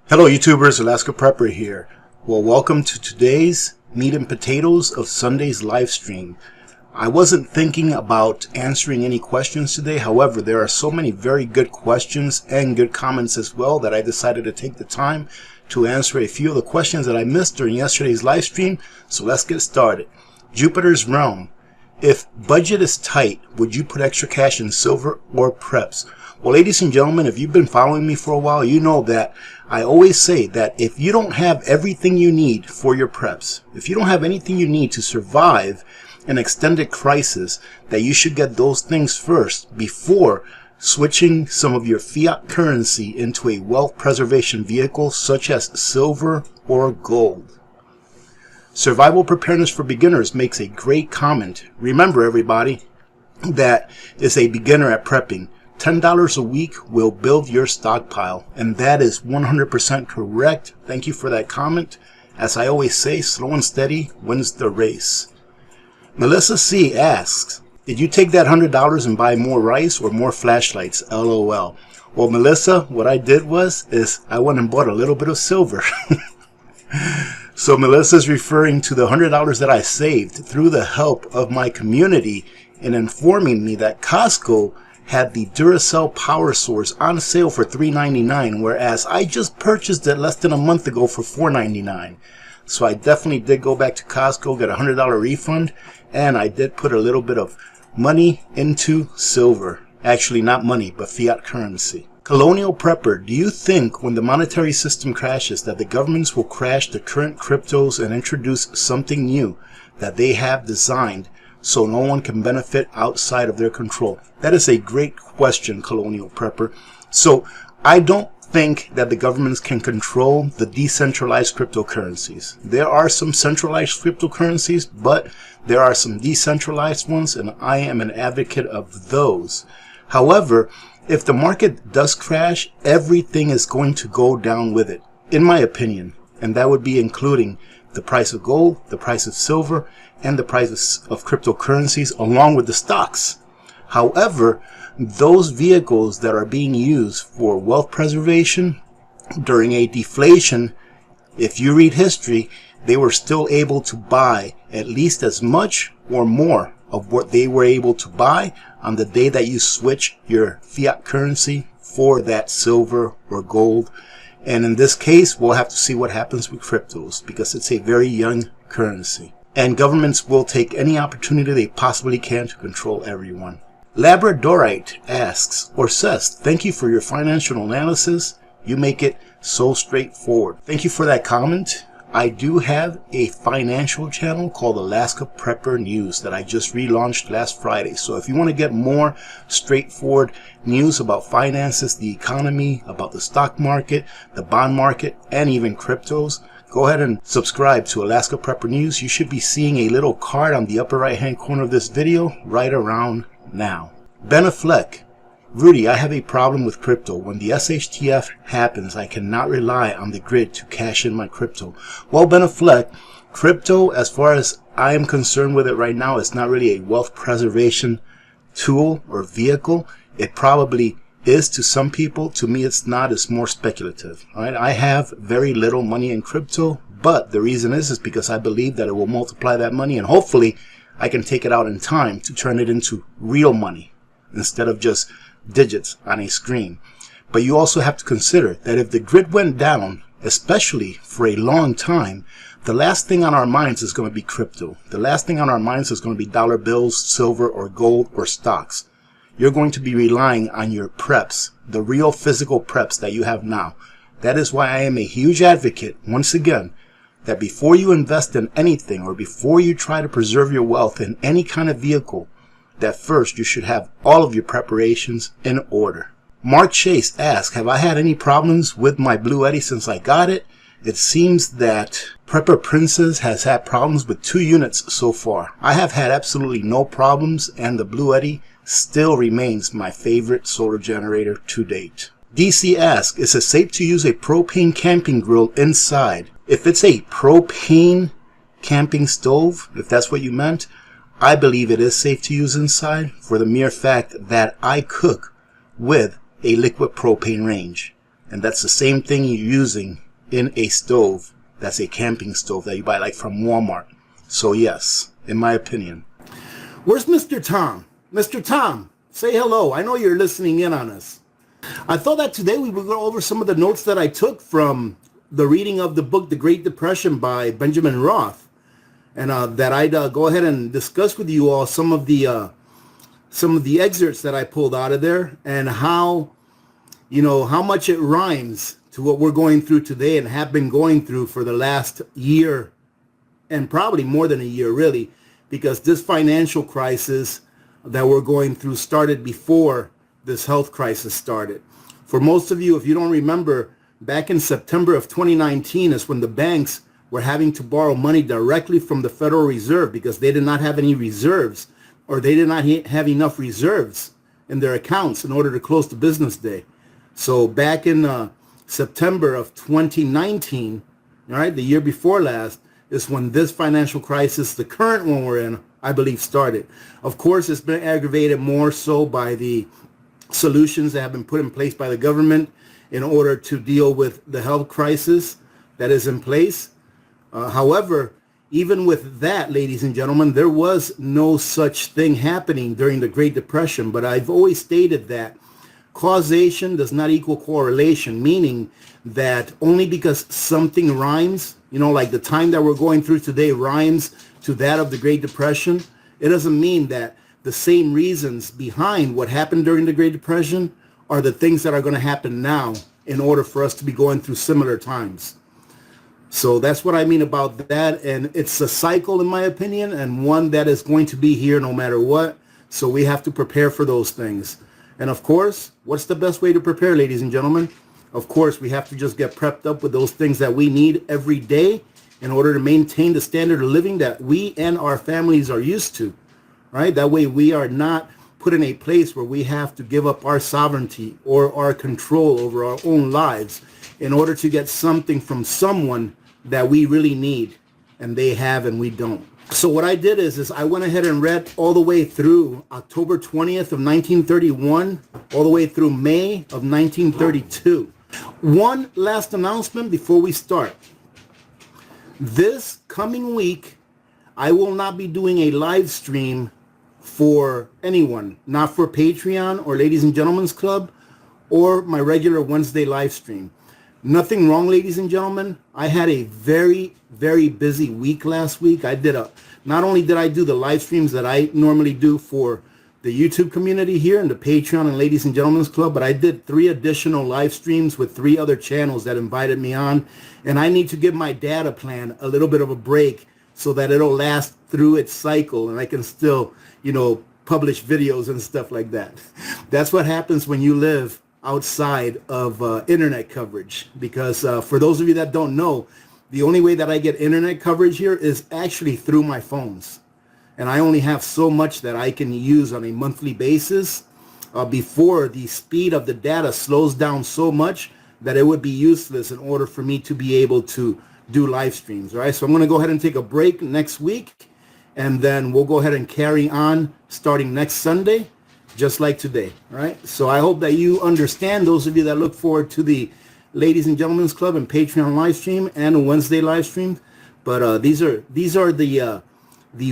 Hello YouTubers, Alaska Prepper here. Well, welcome to today's meat and potatoes of Sunday's live stream. I wasn't thinking about answering any questions today. However, there are so many very good questions and good comments as well that I decided to take the time to answer a few of the questions that I missed during yesterday's live stream. So let's get started. Jupiter's Realm. If budget is tight, would you put extra cash in silver or preps? Well, ladies and gentlemen, if you've been following me for a while, you know that I always say that if you don't have everything you need for your preps, if you don't have anything you need to survive an extended crisis, that you should get those things first before switching some of your fiat currency into a wealth preservation vehicle such as silver or gold. Survival Preparedness for Beginners makes a great comment. Remember, everybody that is a beginner at prepping, $10 a week will build your stockpile, and that is 100% correct. Thank you for that comment. As I always say, slow and steady wins the race. Melissa C asks, did you take that $100 and buy more rice or more flashlights? LOL. Well, Melissa, what I did is I went and bought a little bit of silver. So Melissa's referring to the $100 that I saved through the help of my community in informing me that Costco had the Duracell power source on sale for $3.99, whereas I just purchased it less than a month ago for $4.99. So I definitely did go back to Costco, get a $100 refund, and I did put a little bit of money into silver. Actually, not money, but fiat currency. Colonial Prepper, do you think when the monetary system crashes that the governments will crash the current cryptos and introduce something new that they have designed so no one can benefit outside of their control? That is a great question, Colonial Prepper. So I don't think that the governments can control the decentralized cryptocurrencies. There are some centralized cryptocurrencies, but there are some decentralized ones, and I am an advocate of those. However, if the market does crash, everything is going to go down with it, in my opinion. And that would be including the price of gold, the price of silver, and the prices of cryptocurrencies, along with the stocks. However, those vehicles that are being used for wealth preservation during a deflation, if you read history, they were still able to buy at least as much or more of what they were able to buy on the day that you switch your fiat currency for that silver or gold. And in this case, we'll have to see what happens with cryptos because it's a very young currency. And governments will take any opportunity they possibly can to control everyone. Labradorite asks or says, thank you for your financial analysis. You make it so straightforward. Thank you for that comment. I do have a financial channel called Alaska Prepper News that I just relaunched last Friday. So if you want to get more straightforward news about finances, the economy, about the stock market, the bond market, and even cryptos, go ahead and subscribe to Alaska Prepper News. You should be seeing a little card on the upper right hand corner of this video right around now. Ben Affleck. Rudy, I have a problem with crypto. When the SHTF happens, I cannot rely on the grid to cash in my crypto. Well, Ben Affleck, crypto, as far as I am concerned with it right now, is not really a wealth preservation tool or vehicle. It probably is to some people. To me, it's not. It's more speculative. All right? I have very little money in crypto, but the reason is because I believe that it will multiply that money, and hopefully I can take it out in time to turn it into real money instead of just digits on a screen. But you also have to consider that if the grid went down, especially for a long time, the last thing on our minds is going to be crypto. The last thing on our minds is going to be dollar bills, silver or gold or stocks. You're going to be relying on your preps, the real physical preps that you have now. That is why I am a huge advocate, once again, that before you invest in anything or before you try to preserve your wealth in any kind of vehicle, that first you should have all of your preparations in order. Mark Chase asks, have I had any problems with my Blue Eddy since I got it? It seems that Prepper Princess has had problems with 2 units so far. I have had absolutely no problems, and the Blue Eddy still remains my favorite solar generator to date. DC asks, is it safe to use a propane camping grill inside? If it's a propane camping stove, if that's what you meant, I believe it is safe to use inside for the mere fact that I cook with a liquid propane range. And that's the same thing you're using in a stove. That's a camping stove that you buy like from Walmart. So yes, in my opinion. Where's Mr. Tom? Mr. Tom, say hello. I know you're listening in on us. I thought that today we would go over some of the notes that I took from the reading of the book, The Great Depression by Benjamin Roth. And that I'd go ahead and discuss with you all some of the excerpts that I pulled out of there, and how, how much it rhymes to what we're going through today and have been going through for the last year, and probably more than a year, really, because this financial crisis that we're going through started before this health crisis started. For most of you, if you don't remember, back in September of 2019 is when the banks were having to borrow money directly from the Federal Reserve because they did not have any reserves, or they did not have enough reserves in their accounts in order to close the business day. So back in September of 2019, all right, the year before last, is when this financial crisis, the current one we're in, I believe, started. Of course, it's been aggravated more so by the solutions that have been put in place by the government in order to deal with the health crisis that is in place. However, even with that, ladies and gentlemen, there was no such thing happening during the Great Depression. But I've always stated that causation does not equal correlation, meaning that only because something rhymes, like the time that we're going through today rhymes to that of the Great Depression, it doesn't mean that the same reasons behind what happened during the Great Depression are the things that are going to happen now in order for us to be going through similar times. So that's what I mean about that. And it's a cycle, in my opinion, and one that is going to be here no matter what. So we have to prepare for those things. And of course, what's the best way to prepare, ladies and gentlemen? Of course, we have to just get prepped up with those things that we need every day in order to maintain the standard of living that we and our families are used to, right? That way we are not put in a place where we have to give up our sovereignty or our control over our own lives in order to get something from someone that we really need, and they have and we don't. So what I did is I went ahead and read all the way through October 20th of 1931, all the way through May of 1932. One last announcement before we start. This coming week, I will not be doing a live stream for anyone, not for Patreon or Ladies and Gentlemen's Club or my regular Wednesday live stream. Nothing wrong, ladies and gentlemen. I had a very, very busy week last week. Not only did I do the live streams that I normally do for the YouTube community here and the Patreon and Ladies and Gentlemen's Club, but I did 3 additional live streams with 3 other channels that invited me on. And I need to give my data plan a little bit of a break so that it'll last through its cycle and I can still, publish videos and stuff like that. That's what happens when you live outside of internet coverage, because for those of you that don't know, the only way that I get internet coverage here is actually through my phones, and I only have so much that I can use on a monthly basis before the speed of the data slows down so much that it would be useless in order for me to be able to do live streams. All right, so I'm going to go ahead and take a break next week, and then we'll go ahead and carry on starting next Sunday, just like today. All right, so I hope that you understand, those of you that look forward to the Ladies and Gentlemen's Club and Patreon live stream and a Wednesday live stream. But these are the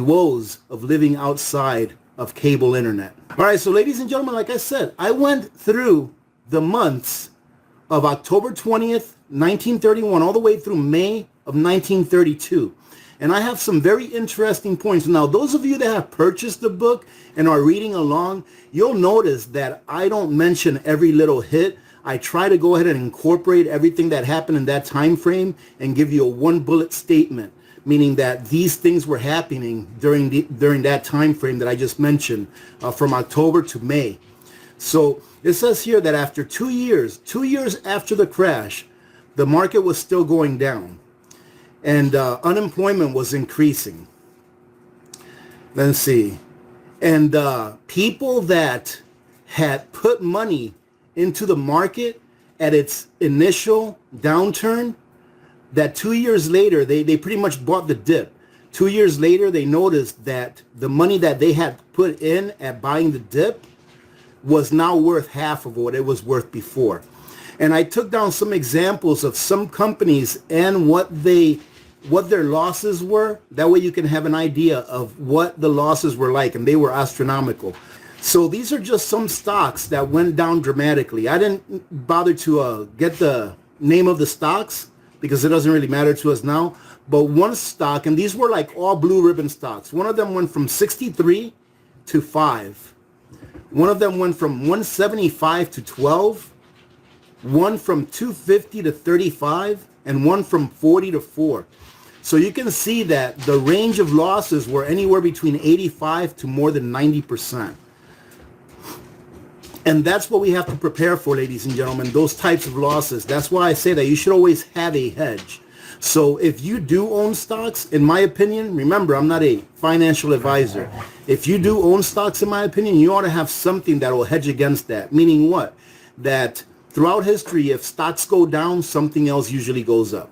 woes of living outside of cable internet. All right, so ladies and gentlemen, like I said, I went through the months of October 20th, 1931, all the way through May of 1932. And I have some very interesting points. Now, those of you that have purchased the book and are reading along, you'll notice that I don't mention every little hit. I try to go ahead and incorporate everything that happened in that time frame and give you a one bullet statement, meaning that these things were happening during that time frame that I just mentioned, from October to May. So it says here that after 2 years after the crash, the market was still going down and unemployment was increasing. Let's see. And people that had put money into the market at its initial downturn, that 2 years later, they pretty much bought the dip. 2 years later, they noticed that the money that they had put in at buying the dip was now worth half of what it was worth before. And I took down some examples of some companies and what their losses were. That way you can have an idea of what the losses were like, and they were astronomical. So these are just some stocks that went down dramatically. I didn't bother to get the name of the stocks because it doesn't really matter to us now. But one stock, and these were like all blue ribbon stocks. One of them went from 63 to 5. One of them went from 175 to 12. One from 250 to 35, and one from 40 to 4. So you can see that the range of losses were anywhere between 85 to more than 90%. And that's what we have to prepare for, ladies and gentlemen, those types of losses. That's why I say that you should always have a hedge. So if you do own stocks, in my opinion, remember, I'm not a financial advisor. If you do own stocks, in my opinion, you ought to have something that will hedge against that. Meaning what? That throughout history, if stocks go down, something else usually goes up.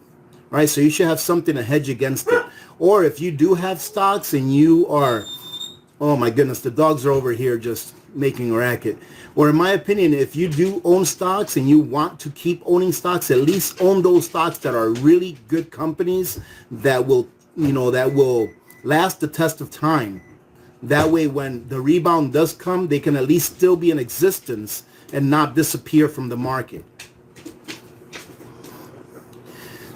Right? So you should have something to hedge against it. Or if you do have stocks and you are, oh my goodness, the dogs are over here just making a racket. Or in my opinion, if you do own stocks and you want to keep owning stocks, at least own those stocks that are really good companies that will, that will last the test of time. That way, when the rebound does come, they can at least still be in existence and not disappear from the market.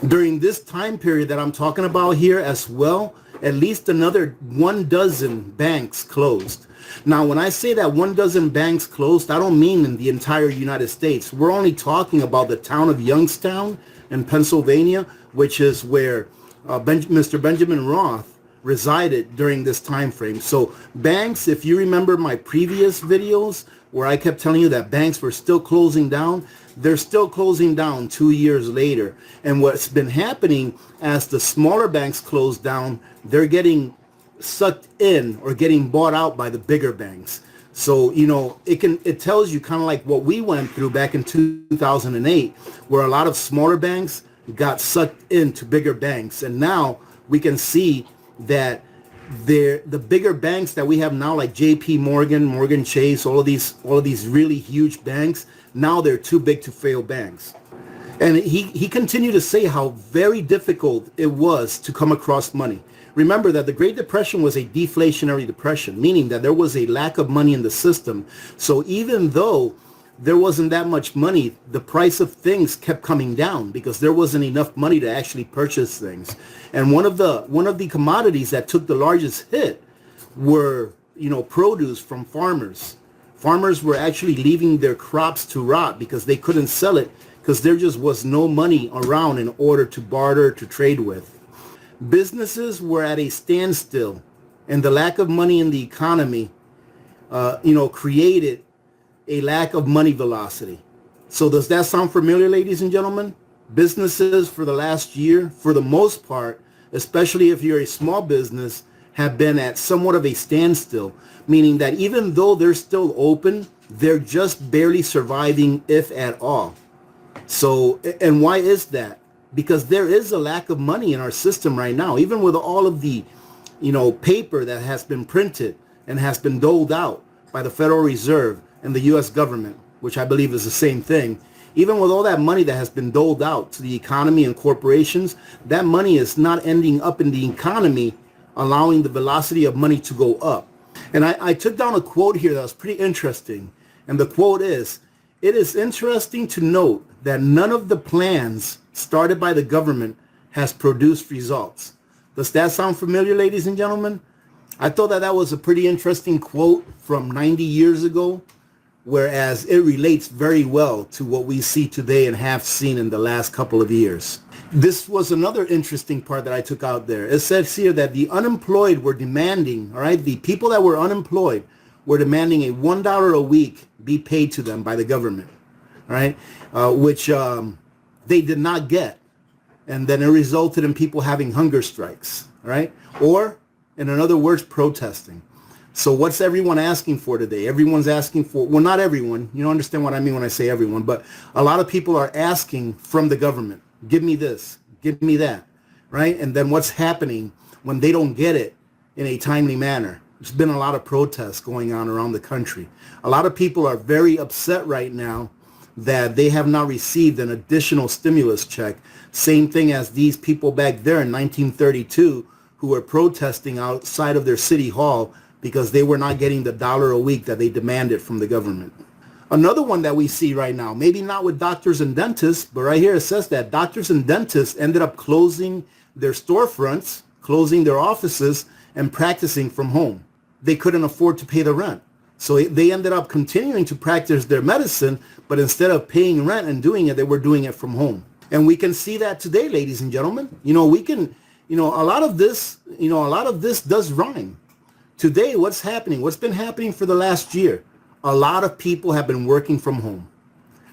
During this time period that I'm talking about here as well, at least another 12 banks closed. Now, when I say that 12 banks closed, I don't mean in the entire United States. We're only talking about the town of Youngstown in Pennsylvania, which is where Mr. Benjamin Roth resided during this time frame. So banks, if you remember my previous videos where I kept telling you that banks were still closing down, they're still closing down 2 years later. And what's been happening as the smaller banks close down, they're getting sucked in or getting bought out by the bigger banks. So, it tells you kind of like what we went through back in 2008, where a lot of smaller banks got sucked into bigger banks. And now we can see that the bigger banks that we have now, like JP Morgan, Morgan Chase, all of these really huge banks, now they're too big to fail banks. And he continued to say how very difficult it was to come across money. Remember that the Great Depression was a deflationary depression, meaning that there was a lack of money in the system. So even though there wasn't that much money, the price of things kept coming down because there wasn't enough money to actually purchase things. And one of the commodities that took the largest hit were, produce from farmers. Farmers were actually leaving their crops to rot because they couldn't sell it because there just was no money around in order to barter, to trade with. Businesses were at a standstill, and the lack of money in the economy, created a lack of money velocity. So does that sound familiar, ladies and gentlemen? Businesses for the last year, for the most part, especially if you're a small business, have been at somewhat of a standstill, meaning that even though they're still open, they're just barely surviving, if at all. So, and why is that? Because there is a lack of money in our system right now, even with all of the, paper that has been printed and has been doled out by the Federal Reserve and the U.S. government, which I believe is the same thing. Even with all that money that has been doled out to the economy and corporations, that money is not ending up in the economy, allowing the velocity of money to go up. And I took down a quote here that was pretty interesting. And the quote is, "It is interesting to note that none of the plans started by the government has produced results." Does that sound familiar, ladies and gentlemen? I thought that was a pretty interesting quote from 90 years ago, whereas it relates very well to what we see today and have seen in the last couple of years. This was another interesting part that I took out there. It says here that the unemployed were demanding, all right, the people that were unemployed were demanding a $1 a week be paid to them by the government, all right, which they did not get. And then it resulted in people having hunger strikes, all right, or in other words, protesting. So what's everyone asking for today? Everyone's asking for, well, not everyone. You don't understand what I mean when I say everyone, but a lot of people are asking from the government, give me this, give me that, right? And then what's happening when they don't get it in a timely manner? There's been a lot of protests going on around the country. A lot of people are very upset right now that they have not received an additional stimulus check. Same thing as these people back there in 1932 who were protesting outside of their city hall because they were not getting the dollar a week that they demanded from the government. Another one that we see right now, maybe not with doctors and dentists, but right here it says that doctors and dentists ended up closing their storefronts, closing their offices, and practicing from home. They couldn't afford to pay the rent. So they ended up continuing to practice their medicine, but instead of paying rent and doing it, they were doing it from home. And we can see that today, ladies and gentlemen. We can, a lot of this does rhyme. Today, what's happening? What's been happening for the last year? A lot of people have been working from home,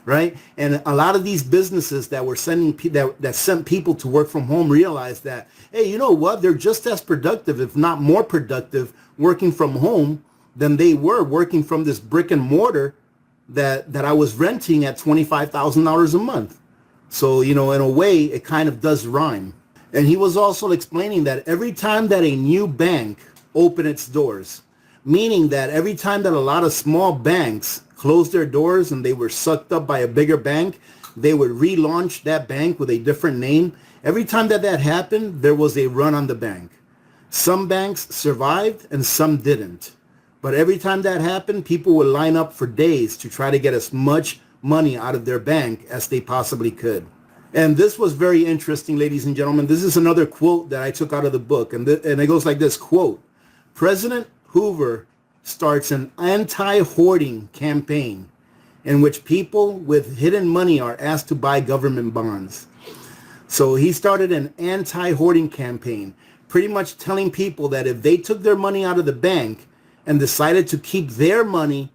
right? And a lot of these businesses that were that sent people to work from home realized that, hey, you know what? They're just as productive, if not more productive, working from home than they were working from this brick and mortar that I was renting at $25,000 a month. So, in a way, it kind of does rhyme. And he was also explaining that every time that a new bank opened its doors, meaning that every time that a lot of small banks closed their doors and they were sucked up by a bigger bank, they would relaunch that bank with a different name. Every time that happened, there was a run on the bank. Some banks survived and some didn't. But every time that happened, people would line up for days to try to get as much money out of their bank as they possibly could. And this was very interesting, ladies and gentlemen. This is another quote that I took out of the book. And it goes like this, quote, President Hoover starts an anti-hoarding campaign in which people with hidden money are asked to buy government bonds. So he started an anti-hoarding campaign, pretty much telling people that if they took their money out of the bank and decided to keep their money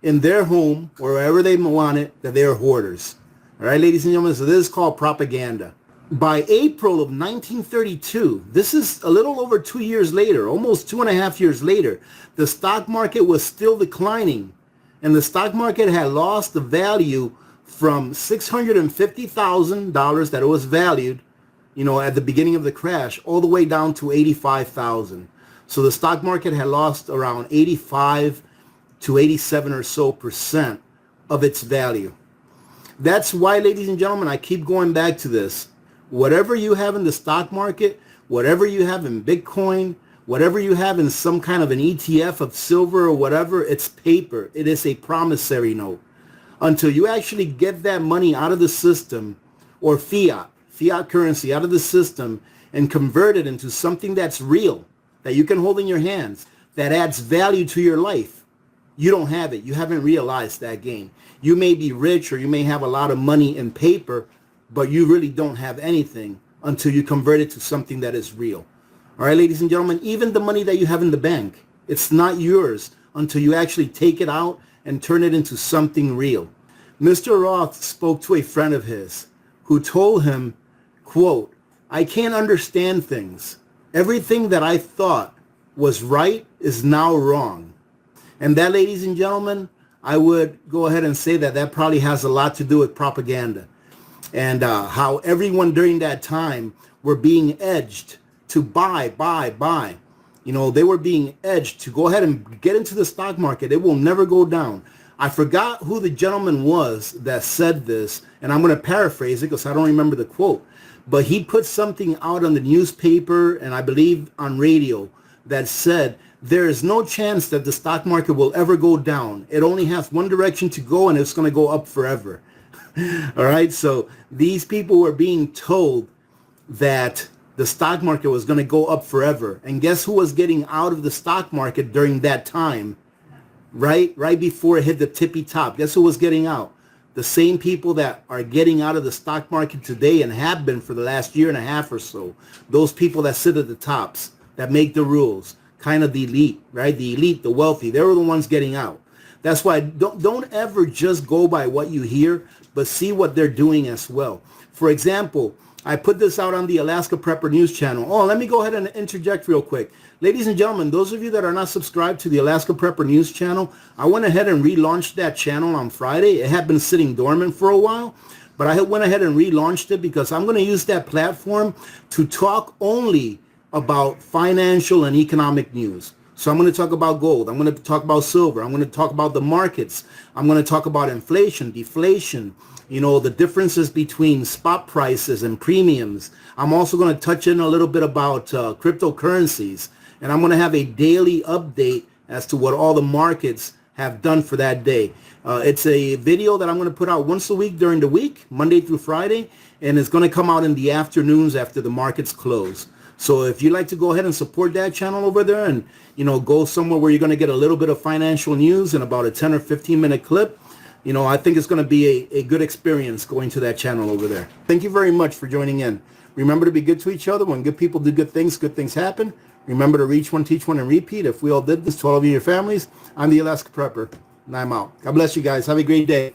in their home or wherever they want it, that they're hoarders. All right, ladies and gentlemen, so this is called propaganda. By April of 1932, this is a little over 2 years later, almost 2.5 years later, the stock market was still declining, and the stock market had lost the value from $650,000 that it was valued, at the beginning of the crash, all the way down to $85,000. So the stock market had lost around 85 to 87 or so % of its value. That's why, ladies and gentlemen, I keep going back to this. Whatever you have in the stock market, whatever you have in Bitcoin, whatever you have in some kind of an ETF of silver or whatever, it's paper. It is a promissory note. Until you actually get that money out of the system, or fiat currency out of the system, and convert it into something that's real, that you can hold in your hands, that adds value to your life, you don't have it. You haven't realized that game. You may be rich or you may have a lot of money in paper, but you really don't have anything until you convert it to something that is real. All right, ladies and gentlemen, even the money that you have in the bank, it's not yours until you actually take it out and turn it into something real. Mr. Roth spoke to a friend of his who told him, quote, I can't understand things. Everything that I thought was right is now wrong. And that, ladies and gentlemen, I would go ahead and say that probably has a lot to do with propaganda. And how everyone during that time were being edged to buy. They were being edged to go ahead and get into the stock market. It will never go down. I forgot who the gentleman was that said this, and I'm going to paraphrase it because I don't remember the quote. But he put something out on the newspaper and I believe on radio that said, there is no chance that the stock market will ever go down. It only has one direction to go and it's going to go up forever. All right, so these people were being told that the stock market was going to go up forever. And guess who was getting out of the stock market during that time? Right before it hit the tippy top. Guess who was getting out? The same people that are getting out of the stock market today and have been for the last year and a half or so. Those people that sit at the tops, that make the rules, kind of the elite, right? The elite, the wealthy, they were the ones getting out. That's why don't ever just go by what you hear, but see what they're doing as well. For example, I put this out on the Alaska Prepper News channel. Oh, let me go ahead and interject real quick. Ladies and gentlemen, those of you that are not subscribed to the Alaska Prepper News channel, I went ahead and relaunched that channel on Friday. It had been sitting dormant for a while, but I went ahead and relaunched it because I'm going to use that platform to talk only about financial and economic news. So I'm going to talk about gold. I'm going to talk about silver. I'm going to talk about the markets. I'm going to talk about inflation, deflation, the differences between spot prices and premiums. I'm also going to touch in a little bit about cryptocurrencies. And I'm going to have a daily update as to what all the markets have done for that day. It's a video that I'm going to put out once a week during the week, Monday through Friday, and it's going to come out in the afternoons after the markets close. So if you'd like to go ahead and support that channel over there and, go somewhere where you're going to get a little bit of financial news in about a 10 or 15 minute clip, I think it's going to be a good experience going to that channel over there. Thank you very much for joining in. Remember to be good to each other. When good people do good things happen. Remember to reach one, teach one, and repeat. If we all did this to all of you and your families, I'm the Alaska Prepper, and I'm out. God bless you guys. Have a great day.